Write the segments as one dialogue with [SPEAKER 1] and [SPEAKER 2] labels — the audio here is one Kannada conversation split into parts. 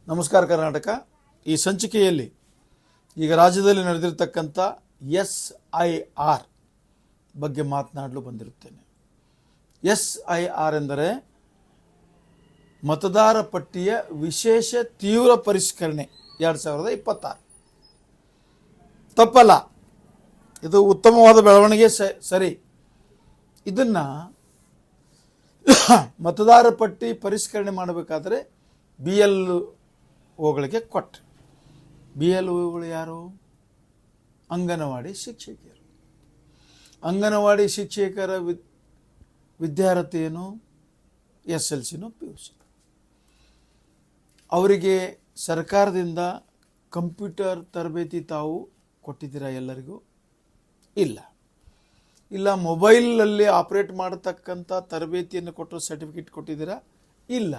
[SPEAKER 1] ನಮಸ್ಕಾರ ಕರ್ನಾಟಕ. ಈ ಸಂಚಿಕೆಯಲ್ಲಿ ಈಗ ರಾಜ್ಯದಲ್ಲಿ ನಡೆದಿರತಕ್ಕಂಥ SIR ಬಗ್ಗೆ ಮಾತನಾಡಲು ಬಂದಿರುತ್ತೇನೆ. SIR ಎಂದರೆ ಮತದಾರ ಪಟ್ಟಿಯ ವಿಶೇಷ ತೀವ್ರ ಪರಿಷ್ಕರಣೆ 2026. ತಪ್ಪಲ್ಲ, ಇದು ಉತ್ತಮವಾದ ಬೆಳವಣಿಗೆ, ಸರಿ. ಇದನ್ನು ಮತದಾರ ಪಟ್ಟಿ ಪರಿಷ್ಕರಣೆ ಮಾಡಬೇಕಾದ್ರೆ BLOಗಳಿಗೆ ಕೊಟ್ಟರು. BLOಗಳು ಯಾರು? ಅಂಗನವಾಡಿ ಶಿಕ್ಷಕಿಯರು. ಅಂಗನವಾಡಿ ಶಿಕ್ಷಕರ ವಿದ್ಯಾರ್ಥಿ ಏನು? SLCನೋ PUC. ಅವರಿಗೆ ಸರ್ಕಾರದಿಂದ ಕಂಪ್ಯೂಟರ್ ತರಬೇತಿ ತಾವು ಕೊಟ್ಟಿದ್ದೀರಾ? ಎಲ್ಲರಿಗೂ ಇಲ್ಲ. ಮೊಬೈಲಲ್ಲಿ ಆಪ್ರೇಟ್ ಮಾಡತಕ್ಕಂಥ ತರಬೇತಿಯನ್ನು ಕೊಟ್ಟು ಸರ್ಟಿಫಿಕೇಟ್ ಕೊಟ್ಟಿದ್ದೀರಾ? ಇಲ್ಲ.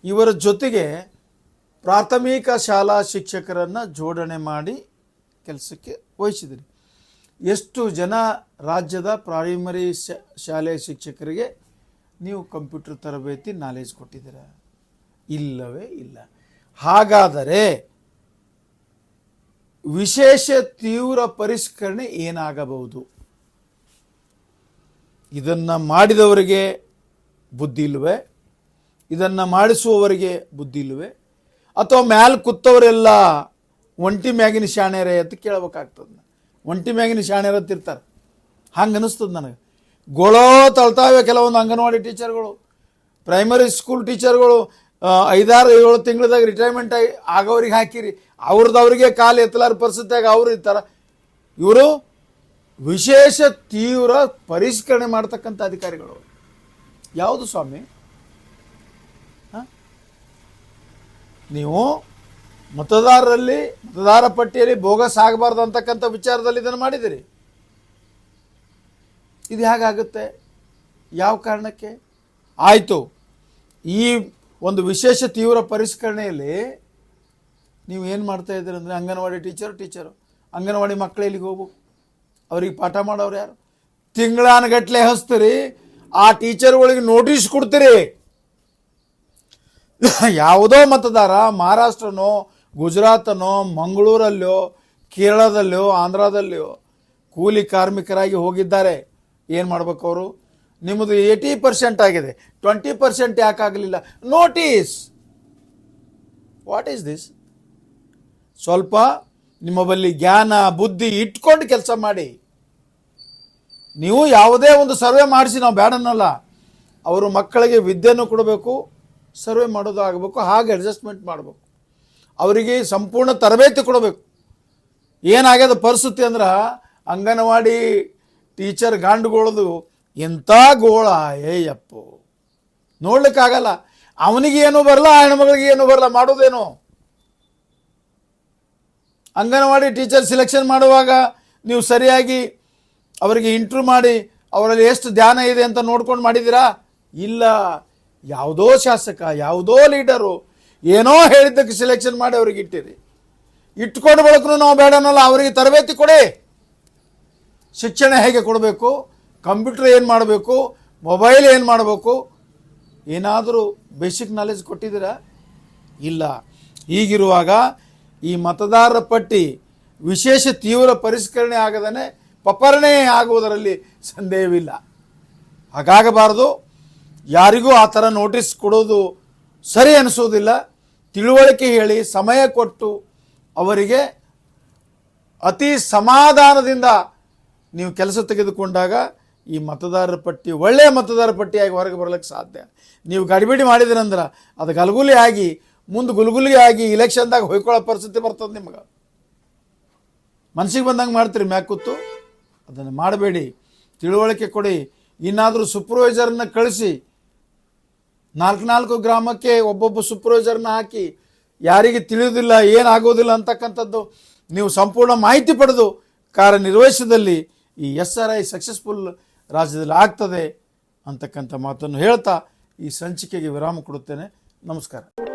[SPEAKER 1] ಇವರ ಜೊತೆಗೆ ಪ್ರಾಥಮಿಕ ಶಾಲಾ ಶಿಕ್ಷಕರನ್ನು ಜೋಡಣೆ ಮಾಡಿ ಕೆಲಸಕ್ಕೆ ವಹಿಸಿದಿರಿ. ಎಷ್ಟು ಜನ ರಾಜ್ಯದ ಪ್ರೈಮರಿ ಶಾಲೆಯ ಶಿಕ್ಷಕರಿಗೆ ನೀವು ಕಂಪ್ಯೂಟರ್ ತರಬೇತಿ ನಾಲೆಜ್ ಕೊಟ್ಟಿದ್ದೀರಾ? ಇಲ್ಲವೇ ಇಲ್ಲ. ಹಾಗಾದರೆ ವಿಶೇಷ ತೀವ್ರ ಪರಿಷ್ಕರಣೆ ಏನಾಗಬಹುದು? ಇದನ್ನು ಮಾಡಿದವರಿಗೆ ಬುದ್ಧಿ ಇಲ್ಲವೇ? ಇದನ್ನು ಮಾಡಿಸುವವರಿಗೆ ಬುದ್ಧಿ ಇಲ್ಲವೇ? ಅಥವಾ ಮ್ಯಾಲ್ ಕೂತವರೆಲ್ಲ ಒಂಟಿ ಮ್ಯಾಗಿನ ಶಾಣ್ಯರೇ ಅಂತ ಕೇಳಬೇಕಾಗ್ತದೆ. ಒಂಟಿ ಮ್ಯಾಗಿನ ಶಾಣ್ಯರ ಅಂತಿರ್ತಾರೆ, ಹಂಗೆ ಅನ್ನಿಸ್ತದೆ ನನಗೆ. ಗೋಳೋ ತಳ್ತಾವೆ ಕೆಲವೊಂದು ಅಂಗನವಾಡಿ ಟೀಚರ್ಗಳು, ಪ್ರೈಮರಿ ಸ್ಕೂಲ್ ಟೀಚರ್ಗಳು 5-6-7 ತಿಂಗಳದಾಗ ರಿಟೈರ್ಮೆಂಟ್ ಆಗೋರಿಗೆ ಹಾಕಿರಿ, ಅವ್ರದವ್ರಿಗೆ ಕಾಲು ಎತ್ತಲಾರ ಪರಿಸ್ಥಿತಿಯಾಗ ಅವರು ಇರ್ತಾರೆ. ಇವರು ವಿಶೇಷ ತೀವ್ರ ಪರಿಷ್ಕರಣೆ ಮಾಡ್ತಕ್ಕಂಥ ಅಧಿಕಾರಿಗಳು. ಯಾವುದು ಸ್ವಾಮಿ? ನೀವು ಮತದಾರ ಪಟ್ಟಿಯಲ್ಲಿ ಬೋಗಸ್ ಆಗಬಾರ್ದು ಅಂತಕ್ಕಂಥ ವಿಚಾರದಲ್ಲಿ ಇದನ್ನು ಮಾಡಿದಿರಿ. ಇದು ಹೇಗಾಗುತ್ತೆ? ಯಾವ ಕಾರಣಕ್ಕೆ ಆಯಿತು? ಈ ಒಂದು ವಿಶೇಷ ತೀವ್ರ ಪರಿಷ್ಕರಣೆಯಲ್ಲಿ ನೀವು ಏನು ಮಾಡ್ತಾ ಇದ್ದೀರಿ ಅಂದರೆ, ಅಂಗನವಾಡಿ ಟೀಚರು ಅಂಗನವಾಡಿ ಮಕ್ಕಳು ಇಲ್ಲಿಗೆ ಹೋಗ್ಬೇಕು, ಅವ್ರಿಗೆ ಪಾಠ ಮಾಡೋರು ಯಾರು? ತಿಂಗಳಾನಗಟ್ಲೆ ಹಚ್ತೀರಿ, ಆ ಟೀಚರ್ಗಳಿಗೆ ನೋಟಿಸ್ ಕೊಡ್ತೀರಿ. ಯಾವುದೋ ಮತದಾರ ಮಹಾರಾಷ್ಟ್ರನೋ ಗುಜರಾತನೋ ಮಂಗಳೂರಲ್ಲೋ ಕೇರಳದಲ್ಲೋ ಆಂಧ್ರದಲ್ಲೋ ಕೂಲಿ ಕಾರ್ಮಿಕರಾಗಿ ಹೋಗಿದ್ದಾರೆ. ಏನು ಮಾಡ್ಬೇಕು ಅವರು? ನಿಮ್ಮದು 80% ಆಗಿದೆ, 20% ಯಾಕಾಗಲಿಲ್ಲ? ನೋಟಿಸ್. What is this? ಸ್ವಲ್ಪ ನಿಮ್ಮ ಬಳಿ ಜ್ಞಾನ ಬುದ್ಧಿ ಇಟ್ಕೊಂಡು ಕೆಲಸ ಮಾಡಿ. ನೀವು ಯಾವುದೇ ಒಂದು ಸರ್ವೆ ಮಾಡಿಸಿ, ನಾವು ಬೇಡನ್ನಲ್ಲ, ಅವರು ಮಕ್ಕಳಿಗೆ ವಿದ್ಯೆಯನ್ನು ಕೊಡಬೇಕು, ಸರ್ವೆ ಮಾಡೋದು ಆಗಬೇಕು, ಹಾಗೆ ಅಡ್ಜಸ್ಟ್ಮೆಂಟ್ ಮಾಡಬೇಕು, ಅವರಿಗೆ ಸಂಪೂರ್ಣ ತರಬೇತಿ ಕೊಡಬೇಕು. ಏನಾಗ್ಯದ ಪರಿಸ್ಥಿತಿ ಅಂದ್ರೆ, ಅಂಗನವಾಡಿ ಟೀಚರ್ ಗಾಂಡುಗಳದು ಎಂಥ ಗೋಳ, ಏಯಪ್ಪು ನೋಡ್ಲಿಕ್ಕಾಗಲ್ಲ. ಅವನಿಗೆ ಏನೂ ಬರಲ್ಲ, ಆ ಹೆಣ್ಮಗಳಿಗೆ ಏನೂ ಬರಲ್ಲ, ಮಾಡೋದೇನು? ಅಂಗನವಾಡಿ ಟೀಚರ್ ಸಿಲೆಕ್ಷನ್ ಮಾಡುವಾಗ ನೀವು ಸರಿಯಾಗಿ ಅವರಿಗೆ ಇಂಟ್ರ್ಯೂ ಮಾಡಿ ಅವರಲ್ಲಿ ಎಷ್ಟು ಧ್ಯಾನ ಇದೆ ಅಂತ ನೋಡ್ಕೊಂಡು ಮಾಡಿದ್ದೀರಾ? ಇಲ್ಲ. ಯಾವುದೋ ಶಾಸಕ, ಯಾವುದೋ ಲೀಡರು ಏನೋ ಹೇಳಿದ್ದಕ್ಕೆ ಸಿಲೆಕ್ಷನ್ ಮಾಡಿ ಅವ್ರಿಗೆ ಇಟ್ಟಿರಿ. ಇಟ್ಕೊಂಡು ಬಳಕೂ ನಾವು ಬೇಡನಲ್ಲ, ಅವರಿಗೆ ತರಬೇತಿ ಕೊಡಿ. ಶಿಕ್ಷಣ ಹೇಗೆ ಕೊಡಬೇಕು, ಕಂಪ್ಯೂಟರ್ ಏನು ಮಾಡಬೇಕು, ಮೊಬೈಲ್ ಏನು ಮಾಡಬೇಕು, ಏನಾದರೂ ಬೇಸಿಕ್ ನಾಲೆಜ್ ಕೊಟ್ಟಿದ್ದೀರಾ? ಇಲ್ಲ. ಹೀಗಿರುವಾಗ ಈ ಮತದಾರರ ಪಟ್ಟಿ ವಿಶೇಷ ತೀವ್ರ ಪರಿಷ್ಕರಣೆ ಆಗದೇ ಪಪರಣೆ ಆಗುವುದರಲ್ಲಿ ಸಂದೇಹವಿಲ್ಲ. ಹಾಗಾಗಬಾರ್ದು. ಯಾರಿಗೂ ಆ ಥರ ನೋಟಿಸ್ ಕೊಡೋದು ಸರಿ ಅನಿಸೋದಿಲ್ಲ. ತಿಳುವಳಿಕೆ ಹೇಳಿ, ಸಮಯ ಕೊಟ್ಟು ಅವರಿಗೆ ಅತಿ ಸಮಾಧಾನದಿಂದ ನೀವು ಕೆಲಸ ತೆಗೆದುಕೊಂಡಾಗ ಈ ಮತದಾರರ ಪಟ್ಟಿ ಒಳ್ಳೆಯ ಮತದಾರರ ಪಟ್ಟಿಯಾಗಿ ಹೊರಗೆ ಬರಲಿಕ್ಕೆ ಸಾಧ್ಯ. ನೀವು ಗಡಿಬಿಡಿ ಮಾಡಿದ್ರಂದ್ರೆ ಅದು ಗಲಗುಲಿ ಆಗಿ ಮುಂದೆ ಗುಲ್ಗುಲಿ ಆಗಿ ಇಲೆಕ್ಷನ್ದಾಗ ಹೊಯ್ಕೊಳ್ಳೋ ಪರಿಸ್ಥಿತಿ ಬರ್ತದೆ. ನಿಮ್ಗೆ ಮನಸ್ಸಿಗೆ ಬಂದಂಗೆ ಮಾಡ್ತೀರಿ ಮ್ಯಾಕ್ ಕೂತು. ಅದನ್ನು ಮಾಡಬೇಡಿ, ತಿಳುವಳಿಕೆ ಕೊಡಿ. ಇನ್ನಾದರೂ ಸೂಪರ್ವೈಸರ್ನ ಕಳಿಸಿ, 4 ಗ್ರಾಮಕ್ಕೆ ಒಬ್ಬೊಬ್ಬ ಸೂಪರ್ವೈಸರ್ನ ಹಾಕಿ, ಯಾರಿಗೆ ತಿಳಿಯೋದಿಲ್ಲ ಏನಾಗೋದಿಲ್ಲ ಅಂತಕ್ಕಂಥದ್ದು ನೀವು ಸಂಪೂರ್ಣ ಮಾಹಿತಿ ಪಡೆದು ಕಾರ್ಯನಿರ್ವಹಿಸಿದಲ್ಲಿ ಈ SRI ಸಕ್ಸಸ್ಫುಲ್ ರಾಜ್ಯದಲ್ಲಿ ಆಗ್ತದೆ ಅಂತಕ್ಕಂಥ ಮಾತನ್ನು ಹೇಳ್ತಾ ಈ ಸಂಚಿಕೆಗೆ ವಿರಾಮ ಕೊಡುತ್ತೇನೆ. ನಮಸ್ಕಾರ.